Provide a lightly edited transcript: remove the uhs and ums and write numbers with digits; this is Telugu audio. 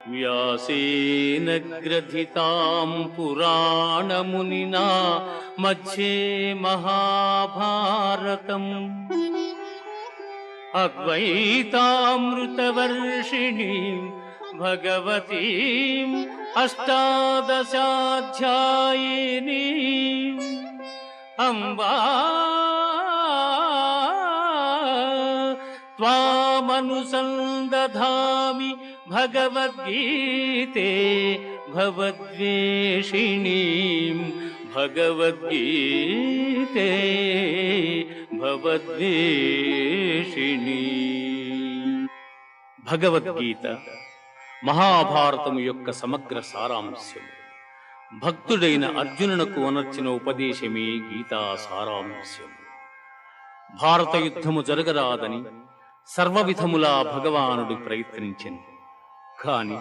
వ్యాసేన గ్రథితాం పురాణమునినా మధ్యే మహాభారతం అద్వైతామృతవర్షిణీం భగవతీం అష్టాదశాధ్యాయినీం అంబా త్వామనుసందధామి భగవద్గీతే భవద్వేషిణీం భగవద్గీతే భవద్వేషిణీ. భగవద్గీత మహాభారతము యొక్క సమగ్ర సారాంశము. భక్తుడైన అర్జునునకు అనర్చిన ఉపదేశమే గీతా సారాంశము. భారత యుద్ధము జరగరాదని సర్వవిధములా భగవానుడు ప్రయత్నించెను. కాని